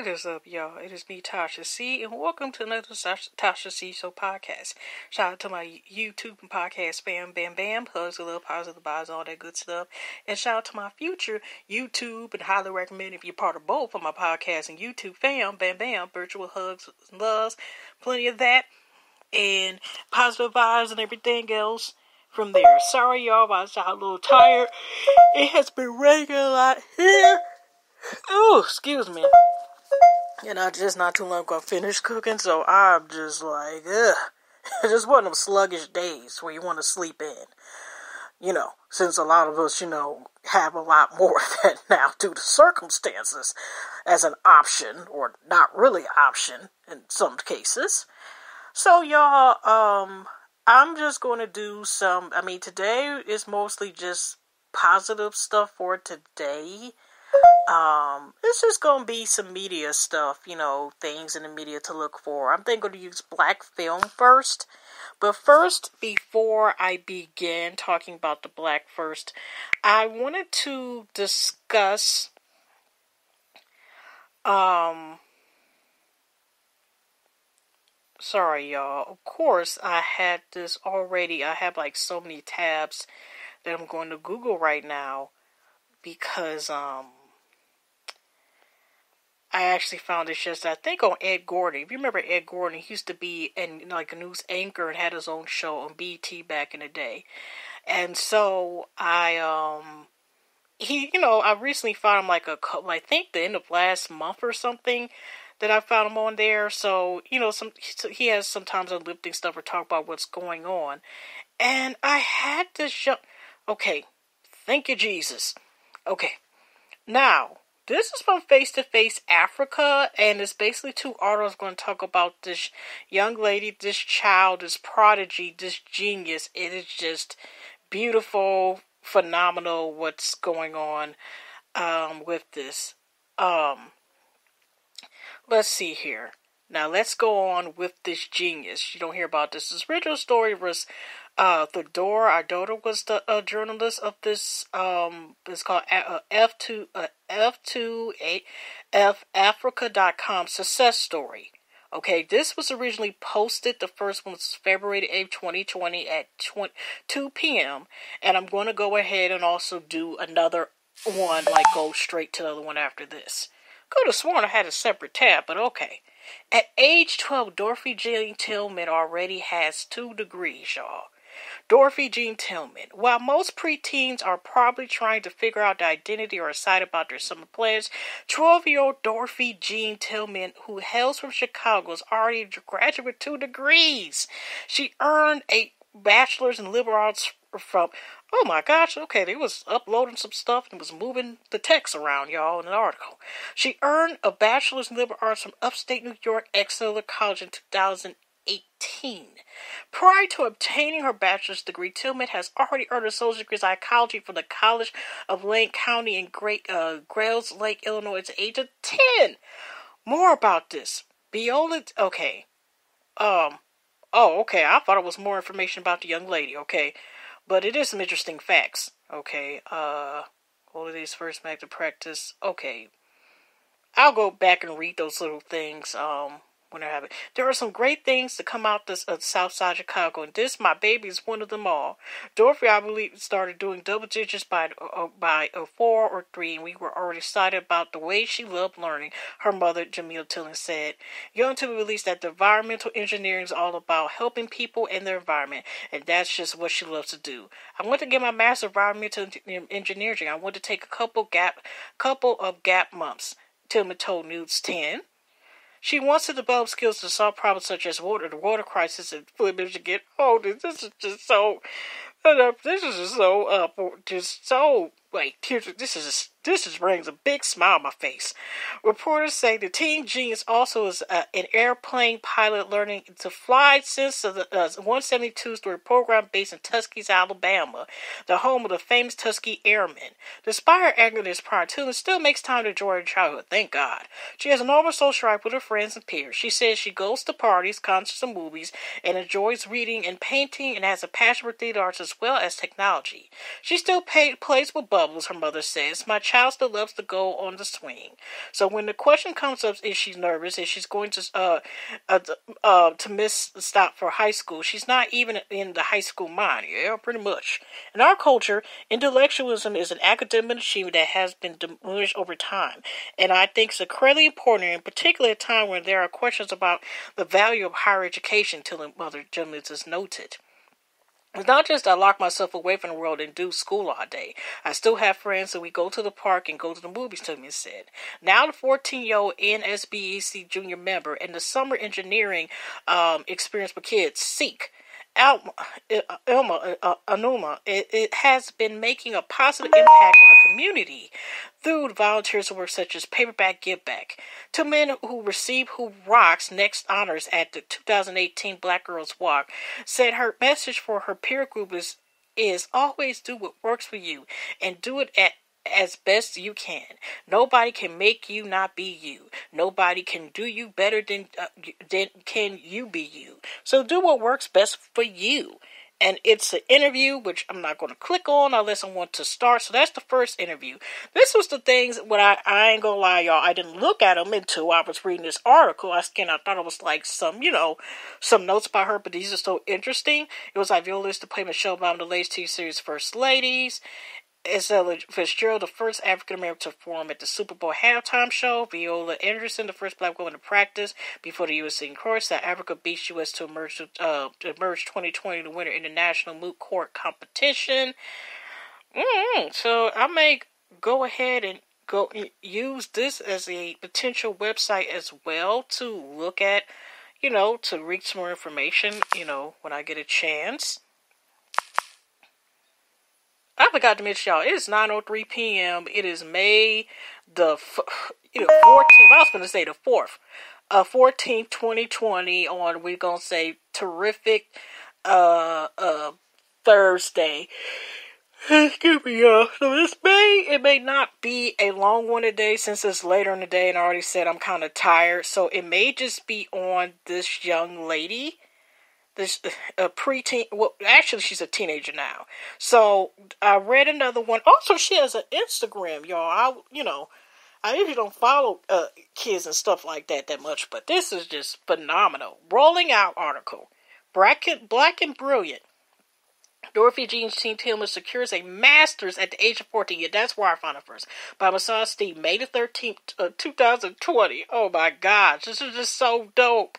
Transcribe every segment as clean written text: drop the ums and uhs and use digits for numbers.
What is up, y'all? It is me, Tasha C, and welcome to another Tasha C Show podcast. Shout out to my YouTube and podcast fam, bam bam, hugs, a little positive vibes, all that good stuff. And shout out to my future YouTube, and highly recommend if you're part of both of my podcast and YouTube fam, bam bam, virtual hugs and loves, plenty of that, and positive vibes and everything else from there. Sorry, y'all, but I sound a little tired. It has been raining a lot here. Oh, excuse me. And I just not too long ago finished cooking, so I'm just like, ugh. Just one of them sluggish days where you want to sleep in. You know, since a lot of us, have a lot more of that now due to circumstances as an option, or not really option in some cases. So, y'all, I'm just going to do today is mostly just positive stuff for today. It's just gonna be some media stuff, things in the media to look for. I'm thinking to use black film first. But first, before I begin talking about the black first, I wanted to discuss, sorry y'all, of course I had this already. I have like so many tabs that I'm going to Google right now because, I actually found this I think on Ed Gordon. If you remember Ed Gordon, he used to be a news anchor and had his own show on BT back in the day. And so I recently found him I think the end of last month or something that I found him on there. So, he has sometimes uplifting stuff or talk about what's going on. And I had to okay, thank you, Jesus. Okay, now, this is from Face to Face Africa, and it's basically two articles going to talk about this young lady, this child, this prodigy, this genius. It is just beautiful, phenomenal what's going on with this. Let's see here. Now, let's go on with this genius. You don't hear about this. This original story was Theodore. Our daughter was the journalist of this. It's called F2Africa.com success story. Okay, this was originally posted. The first one was February 8th, 2020 at 2 p.m. And I'm going to go ahead and also do another one, go straight to the other one after this. Could have sworn I had a separate tab, but okay. At age 12, Dorothy Jean Tillman already has 2 degrees, y'all. Dorothy Jean Tillman. While most preteens are probably trying to figure out their identity or excited about their summer plans, 12-year-old Dorothy Jean Tillman, who hails from Chicago, is already a graduate with 2 degrees. She earned a bachelor's in liberal arts from... Oh my gosh, okay, they was uploading some stuff and was moving the text around, y'all, in an article. She earned a bachelor's in liberal arts from upstate New York Exeter College in 2018. Prior to obtaining her bachelor's degree, Tillman has already earned a associate's degree in psychology from the College of Lane County in Grails Lake, Illinois, at the age of 10. More about this. Okay. Okay, I thought it was more information about the young lady, okay. But it is some interesting facts, okay. All of these first back to practice, okay. I'll go back and read those little things, when I have it. There are some great things to come out this South Side Chicago, and this, my baby, is one of them all. Dorothy, I believe, started doing double digits by 4 or 3, and we were already excited about the way she loved learning, her mother, Jamila Tillman, said. Young Tillman released that the environmental engineering is all about helping people and their environment, and that's just what she loves to do. I want to get my master's of environmental engineering. I want to take a couple of gap months, Tillman told News 10. She wants to develop skills to solve problems such as the water crisis, and food Michigan. Oh, this is just so. This just brings a big smile on my face. Reporters say the teen genius also is an airplane pilot learning to fly since the 172-story program based in Tuskegee, Alabama, the home of the famous Tuskegee Airmen. Despite her anger this prior, Tillman still makes time to enjoy her childhood, thank God. She has a normal social life with her friends and peers. She says she goes to parties, concerts, and movies, and enjoys reading and painting, and has a passion for theater arts as well as technology. She still plays with bubbles, her mother says. My child child still loves to go on the swing. So when the question comes up, is she nervous? Is she's going to miss the stop for high school? She's not even in the high school mind. Yeah, pretty much. In our culture, intellectualism is an academic achievement that has been diminished over time, and I think it's incredibly important, in particular at a time when there are questions about the value of higher education. Till Mother Jim is noted. It's not just I lock myself away from the world and do school all day. I still have friends, and we go to the park and go to the movies, Tillman said. Now the 14-year-old NSBEC junior member and the summer engineering experience for kids, Seek, Anuma, it has been making a positive impact on the community through volunteers work such as Paperback Give Back. Tillman, who received Who Rocks Next honors at the 2018 Black Girls Walk, said her message for her peer group is always do what works for you and do it as best you can. Nobody can make you not be you. Nobody can do you better than can you be you. So do what works best for you. And it's an interview, which I'm not going to click on unless I want to start. So that's the first interview. This was the things, when I ain't going to lie, y'all, I didn't look at them until I was reading this article. I thought it was like some notes about her, but these are so interesting. It was like Viola to play Michelle Obama, the latest TV series First Ladies. Ella Fitzgerald, the first African-American to perform at the Super Bowl halftime show. Viola Anderson, the first black woman to practice before the U.S. Supreme Court. South Africa beats U.S. to emerge 2020 to winner in the national moot court competition. So I may go ahead and go use this as a potential website as well to look at, to read some more information, when I get a chance. I forgot to mention y'all, it is 9:03 p.m. It is May the 14th. I was going to say the 4th. 14th, 2020 on, we're going to say, terrific Thursday. Excuse me, y'all. So it may not be a long one today since it's later in the day, and I already said I'm kind of tired. So it may just be on this young lady. This preteen, well, actually she's a teenager now. So I read another one. Also, she has an Instagram, y'all. I usually don't follow kids and stuff like that much, but this is just phenomenal. Rolling out article. Black and Brilliant. Dorothy Jean Tillman secures a master's at the age of 14. Yeah, that's where I found it first. By Musuems Steve, May the 13th, 2020. Oh my gosh, this is just so dope.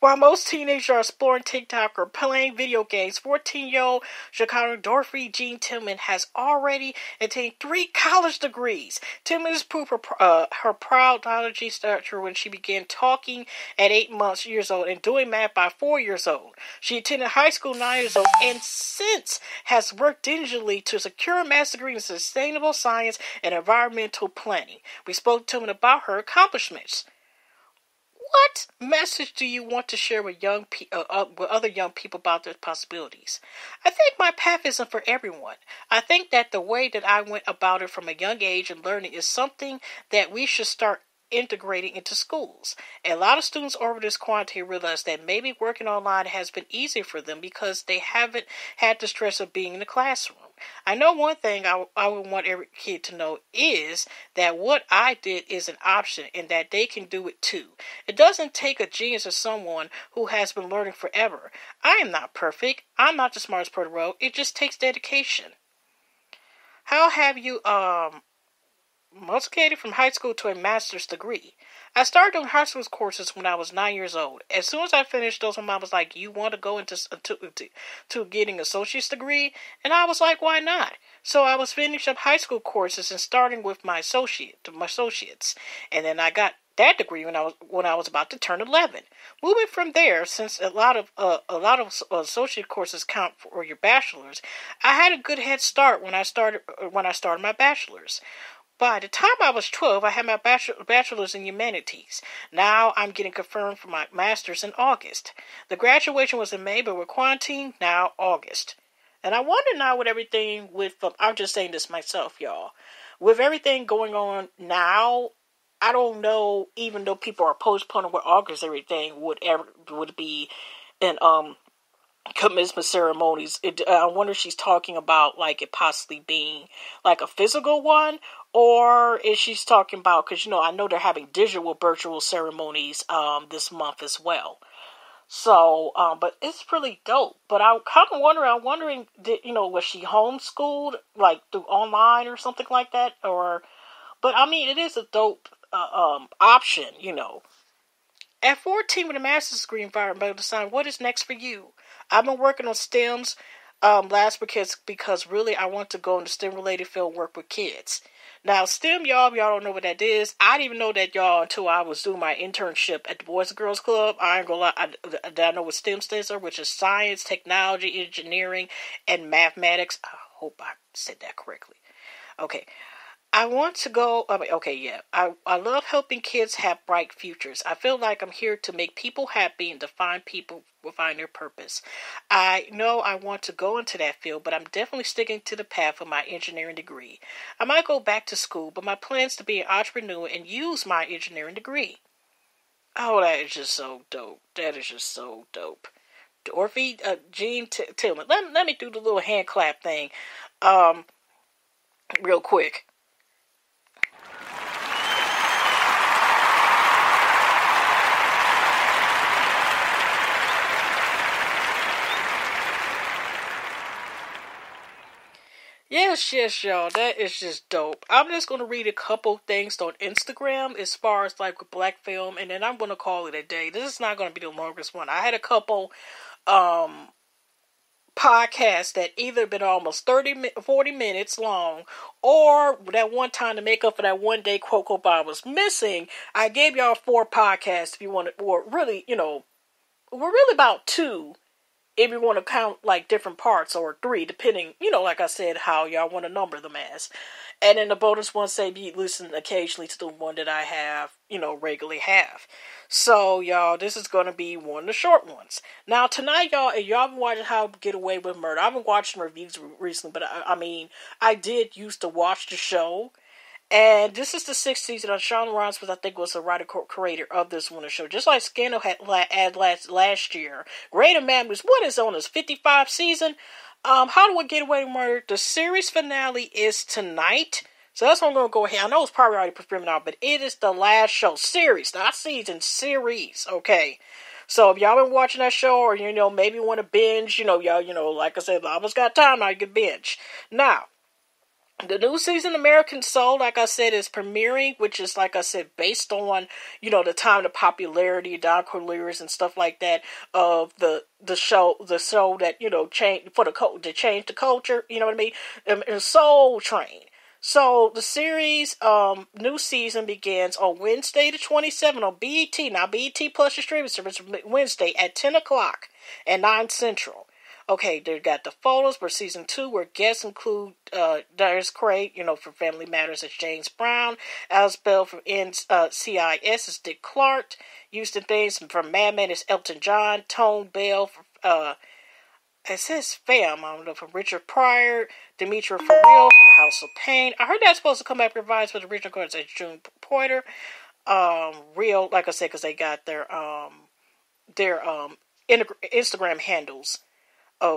While most teenagers are exploring TikTok or playing video games, 14-year-old Chicago Dorothy Jean Tillman has already attained 3 college degrees. Tillman has proved her proud biology stature when she began talking at 8 years old and doing math by 4 years old. She attended high school 9 years old and since has worked diligently to secure a master's degree in sustainable science and environmental planning. We spoke to Tillman about her accomplishments. What message do you want to share with other young people about their possibilities? I think my path isn't for everyone. I think that the way that I went about it from a young age and learning is something that we should start integrating into schools. A lot of students over this quarantine realize that maybe working online has been easier for them because they haven't had the stress of being in the classroom. I know one thing I would want every kid to know is that what I did is an option and that they can do it too. It doesn't take a genius or someone who has been learning forever. I am not perfect. I'm not the smartest person in the world. It just takes dedication. How have you multiplicated from high school to a master's degree? I started doing high school courses when I was 9 years old. As soon as I finished those, my mom was like, "You want to go into to getting an associate's degree?" And I was like, "Why not?" So I was finishing up high school courses and starting with my associates, and then I got that degree when I was about to turn 11. Moving from there, since a lot of associate courses count for your bachelor's, I had a good head start when I started my bachelor's. By the time I was 12, I had my bachelor's in humanities. Now I'm getting confirmed for my master's in August. The graduation was in May, but with quarantine, now August. And I wonder now with everything I'm just saying this myself, y'all. With everything going on now, I don't know, even though people are postponing what August everything would be in commencement ceremonies. I wonder if she's talking about like it possibly being like a physical one, or is she's talking about, because I know they're having digital virtual ceremonies this month as well. So, but it's pretty dope. But I'm wondering, was she homeschooled like through online or something like that, or? But I mean, it is a dope option. At 14 with a master's degree in environmental design, what is next for you? I've been working on STEMs last because really I want to go into STEM related field, work with kids. Now STEM, y'all don't know what that is. I didn't even know that, y'all, until I was doing my internship at the Boys and Girls Club. I ain't gonna lie, I know what STEM stands for, which is science, technology, engineering, and mathematics. I hope I said that correctly. Okay. I want to go, okay, yeah. I love helping kids have bright futures. I feel like I'm here to make people happy and to find people will find their purpose. I know I want to go into that field, but I'm definitely sticking to the path of my engineering degree. I might go back to school, but my plan is to be an entrepreneur and use my engineering degree. Oh, that is just so dope. That is just so dope. Dorothy, Jean Tillman. Let me do the little hand clap thing, real quick. Yes, y'all. That is just dope. I'm just going to read a couple things on Instagram as far as like with black film, and then I'm going to call it a day. This is not going to be the longest one. I had a couple podcasts that either been almost 40 minutes long, or that one time to make up for that one day Coco Bob was missing, I gave y'all 4 podcasts if you want to, or really, we're really about 2 if you want to count like different parts, or 3 depending, like I said, how y'all want to number them as. And then the bonus one say you listen occasionally to the one that I have, regularly have. So y'all, this is going to be one of the short ones. Now tonight, y'all been watching How to Get Away with Murder. I've been watching reviews recently, but I mean, I did used to watch the show. And this is the 6th season of Sean Rhimes, which I think was the writer-creator of this winter show. Just like Scandal had last year. Greater Memories, what is on this 55th season? How Do I Get Away with Murder? The series finale is tonight. So that's what I'm going to go ahead. I know it's probably already performing out, but it is the last show. Series, not season, series. Okay. So if y'all been watching that show, or, maybe want to binge, y'all, like I said, I almost got time now, you can binge. Now, the new season American Soul, like I said, is premiering, which is, like I said, based on, the time, the popularity, Don Corlears and stuff like that of the show that, changed to change the culture, you know what I mean? And Soul Train. So the series, new season begins on Wednesday the 27th on BET. Now BET plus your streaming service Wednesday at 10 o'clock and 9 Central. Okay, they got the photos for season 2, where guests include Darius Craig, from Family Matters as James Brown, Alice Bell from NCIS as Dick Clark, Houston Things from Mad Men as Elton John, Tone Bell from it says Fam, I don't know, from Richard Pryor, Demetria Farrell from House of Pain. I heard that's supposed to come back revised with the original chorus as June Porter. Real, like I said, because they got their Instagram handles.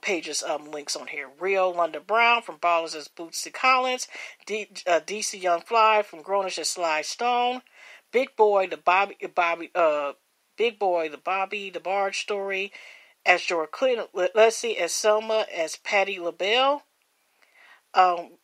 Pages links on here. Rio London Brown from Ballers as Bootsy Collins, DC Young Fly from Grownish as Sly Stone, Big Boy the Bobby the Barge Story as George Clinton, Leslie as Selma as Patti LaBelle,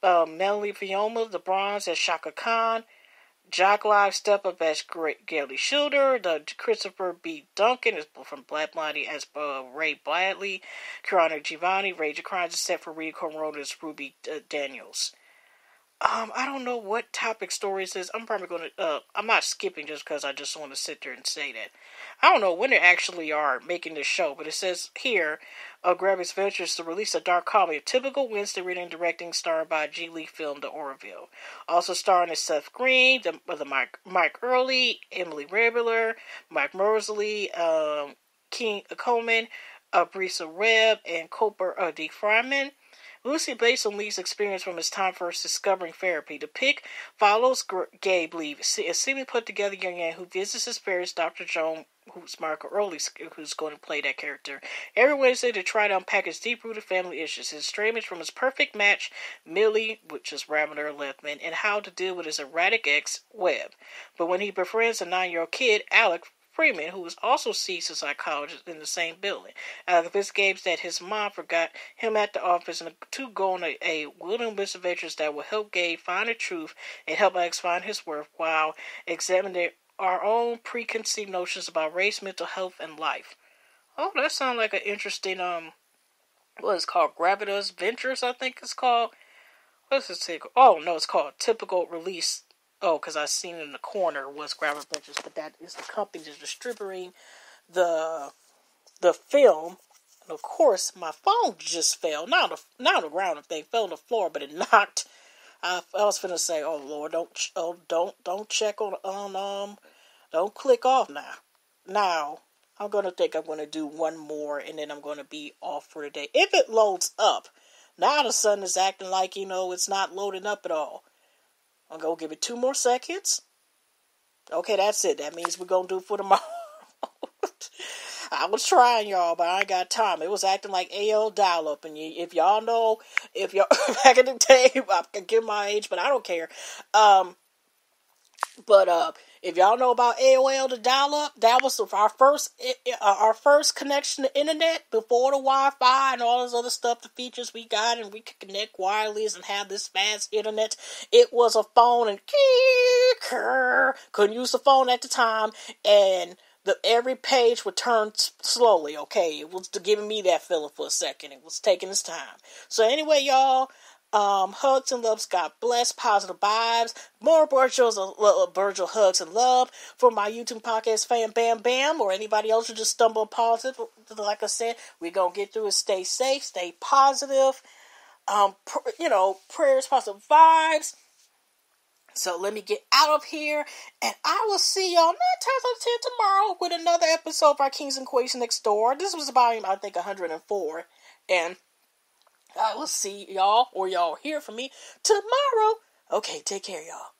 Melanie Fiona the Bronze as Shaka Khan, Jock Live Step Up as Gailey Schilder, the Christopher B. Duncan is from Black Blondie as Ray Bradley, Kirana Giovanni, Rage of Crimes is set for Rita Corona as Ruby Daniels. I don't know what topic stories is. I'm probably going to, I'm not skipping just because I just want to sit there and say that. I don't know when they actually are making this show, but it says here, Gravis Ventures to release a dark comedy, a typical Wednesday reading and directing starred by G. Lee film, The Orville. Also starring as Seth Green, Mike Early, Emily Rebler, Mike Mosley, King Coleman, Brisa Reb, and Cooper D. Fryman. Lucy, based on Lee's experience from his time first discovering therapy. The pic follows Gabe Lee, a seemingly put together young man who visits his parents, Dr. Joan, who's Marco Early, who's going to play that character, every Wednesday to try to unpack his deep-rooted family issues, his estrangement from his perfect match, Millie, which is Ravender Lethman, and how to deal with his erratic ex, Webb. But when he befriends a 9-year-old kid, Alec Freeman, who also sees a psychologist in the same building. Alec investigates that his mom forgot him at the office, and the two go on a wilderness adventures that will help Gabe find the truth and help Alex find his worth while examining our own preconceived notions about race, mental health, and life. Oh, that sounds like an interesting, what is it called? Gravitas Ventures, I think it's called. What's it say? Oh, no, it's called Typical Release. Oh, because I seen in the corner was Gravitas Ventures, but that is the company that's distributing the film. And of course, my phone just fell. Not on the ground, if they fell on the floor, but it knocked. I was finna say, oh Lord, don't check on don't click off now. Now, I'm going to do one more, and then I'm going to be off for the day. If it loads up, now the sun is acting like, it's not loading up at all. I'm going to give it 2 more seconds. Okay, that's it. That means we're going to do it for tomorrow. I was trying, y'all, but I ain't got time. It was acting like AOL dial-up, and if y'all know, back in the day, I can give my age, but I don't care. If y'all know about AOL, the dial-up, that was our first connection to internet before the Wi-Fi and all this other stuff, the features we got, and we could connect wireless and have this fast internet. It was a phone, and couldn't use the phone at the time, and every page would turn slowly, okay? It was giving me that feeling for a second. It was taking its time. So anyway, y'all, hugs and loves, God bless, positive vibes, more Virgil hugs and love for my YouTube podcast fan Bam Bam, or anybody else who just stumble on positive. Like I said, we're going to get through it. Stay safe, stay positive, prayers, positive vibes. So let me get out of here, and I will see y'all 9 times out of 10 tomorrow with another episode of our Kings and Queens Next Door. This was volume, I think, 104, and I will see y'all, or y'all hear from me tomorrow. Okay, take care, y'all.